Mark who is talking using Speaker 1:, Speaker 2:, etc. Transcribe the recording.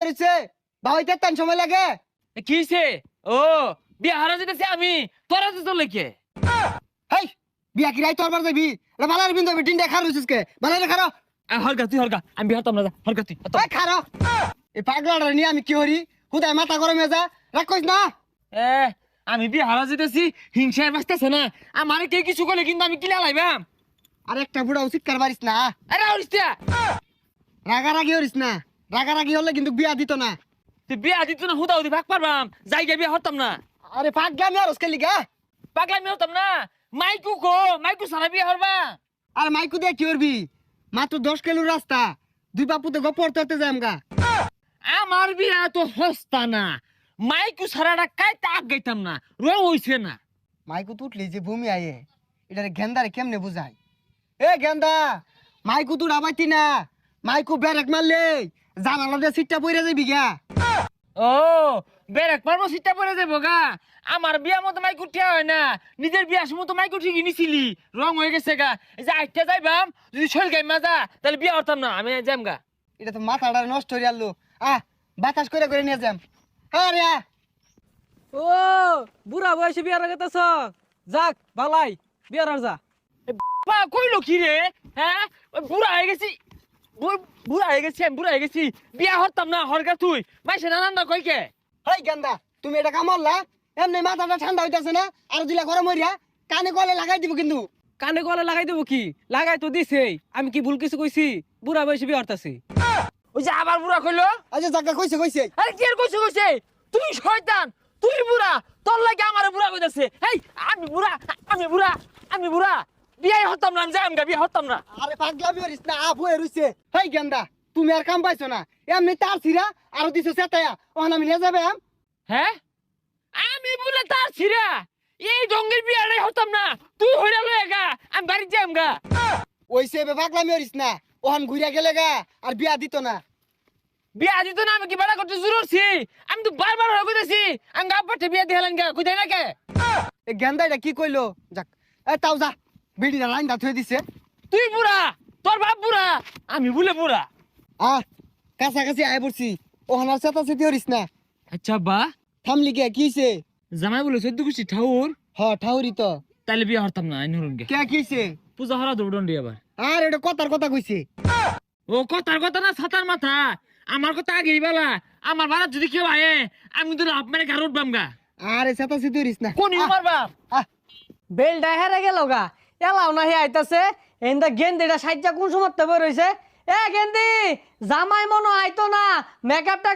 Speaker 1: হইছে ভাইতে তেন সময় লাগে
Speaker 2: কিছে ও বিয়া হারা যেতেছে আমি তোরা তো চলে কে
Speaker 1: হেই বিয়া কি রাই তোরবার যাবি রে বালার বিন্দু বিটিন দেখা রইছিস কে বালারে খারো
Speaker 2: হরগা তুই হরগা আমি বিয়া হতাম না হরগা তুই
Speaker 1: এই খারো এই পাগলাটা নিয়ে আমি কি করি হুদাই মাথা গরমে যা রাখ কইস না
Speaker 2: এ আমি বিয়া হারা যেতেছি হিংসায় বাঁচতেছে না আমার কে কিছু করলে কিন্তু আমি কিলা লাইবাম
Speaker 1: আর একটা বুড়া উচিত কার পারিস না
Speaker 2: আরে অরিস্তা
Speaker 1: রাগারাগি হরিস না রাগারাগি হলে কিন্তু বিয়া দিত না
Speaker 2: তুই বিয়া দিত না হুদা হুদি ভাগ পারবাম যাইগে বিয়া হতাম না
Speaker 1: আরে পাগলামি আর ওসকে লিগা
Speaker 2: পাগলামি হতাম না মাইকু কো মাইকু সারা বিয়া হরবা
Speaker 1: আর মাইকু দিয়ে কি করবি মাত্র 10 কিলো রাস্তা দুই বাপুতে গপ পড়তে যামগা
Speaker 2: আমার বিয়া তো হস্তা না মাইকু সারাটা কাইতে আগ গাইতাম না রং হইছে না
Speaker 1: মাইকু তুটলি যে ভূমি আয়ে এটারে গেন্দারে কেমনে বুঝাই এ গেন্দা মাইকু তুই আবাইতি না মাইকু ব্যারেক মারলে জানালা দিয়ে সিটটা পইরা যাবি গা
Speaker 2: ও বেরেক পারবো সিটটা পরে যাবো গা আমার বিয়া মতো মাইকু ঠিয়া হয় না নিজের বিয়ার সময় তো মাইকু ঠিকই নিছিলি রং হয়ে গেছে গা এই যে আইটা যাইবাম যদি শরীর গাই মাজা তাহলে বিয়া হতাম না আমি যাম গা
Speaker 1: এটা তো মাথাটা নষ্ট হয়ে আলো বাতাস করে করে নিয়ে যাম আরে
Speaker 3: ও বুড়া বয়সে বিয়ার গেতেছ যাক ভালাই বিয়ার আর যা
Speaker 2: বা কইলো কি রে হ্যাঁ ওই বুড়া হয়ে গেছি বুড়া হয়ে গেছি আমি বুড়া হয়ে গেছি বিয়া হতাম না হরগা তুই মাইসে নানান্দা কই কে
Speaker 1: হেই গেন্দা তুমি এটা কামড়লা এমনি মাথাটা ঠান্ডা হইতাছে না আর দিলা গরম হইরা কানে কলে লাগাই দিব কিন্তু
Speaker 3: কানে গলে লাগাই দেবো কি লাগাই তো দিছেই আমি কি ভুল কিছু কইছি বুড়া বয়সে বিয়া হতাছি
Speaker 2: ওই যে আবার বুড়া কইলো
Speaker 1: আচ্ছা জায়গা কইছে কইছে
Speaker 2: আরে কি আর কইছে কইছে তুই শয়তান তুই বুড়া তোর লাগে আমারে বুড়া কইতাছে এই আমি বুড়া আমি বুড়া আমি বুড়া বিয়ে হতাম না আমি যাইম গা বিয়ে হতাম না
Speaker 1: আরে পাগলামি হরিস না আপ হয়ে রইছে হেই গেন্দা তুমি আর কাম পাইছো না এমনি তার ছিড়া আর দিছো সেটায়া ওখানে আমি নিয়ে যাবে
Speaker 2: হ্যাঁ আমি বুড়া তার ছিড়া এই ডঙ্গের বিয়াটাই হতাম না তুই হইরা লয়ে গা আমি বাড়ি যাইম গা
Speaker 1: ওইসে পাগলামি হরিস না ওখান ঘুরিয়া গেলে গা আর বিয়া দিত না
Speaker 2: বিয়া দিত না আমি কি বাড়া করতে শুরু করছি আমি তো বারবার হয়ে কইতাছি আমি গা পাঠে বিয়া দিলাম গা কইতাই না কে
Speaker 1: এই গেন্দা এটা কি কইলো যাক এ তাও যা বিড়িটা লাইন দা থুয়ে দিছে
Speaker 2: তুই বুড়া তোর বাপ বুড়া আমি বলে বুড়া
Speaker 1: কাছাকাছি আয় পড়ছি ওখানে আর চেতা চেতি হরিস না
Speaker 2: আচ্ছা বা
Speaker 1: থামলি কে কিছে
Speaker 2: জামাই বলে চোদ্দ কুষ্টি ঠাউর
Speaker 1: ঠাউরি তো
Speaker 2: তাহলে বিয়ে হতাম না আইনুরন গে
Speaker 1: কে কিছে
Speaker 2: পূজা হরা দৌড়ন্ডি আবার
Speaker 1: আর এটা কথার কথা কইছে
Speaker 2: ও কথার কথা না ছাতার মাথা আমার কথা আগেই বলা আমার বাড়া যদি কেউ আয়ে আমি তো লাভ মেরে ঘর উঠবাম গা
Speaker 1: আরে চেতা চেতি হরিস না
Speaker 2: কোন আমার বাপ
Speaker 3: বেলটা হেরে গেল গা এলাও না হে আইতাছে এন্দা গেন্দিটা সাইজা কোন সময় তবে রইছে এ গেন্দি জামাই মনো আইতো না মেকআপটা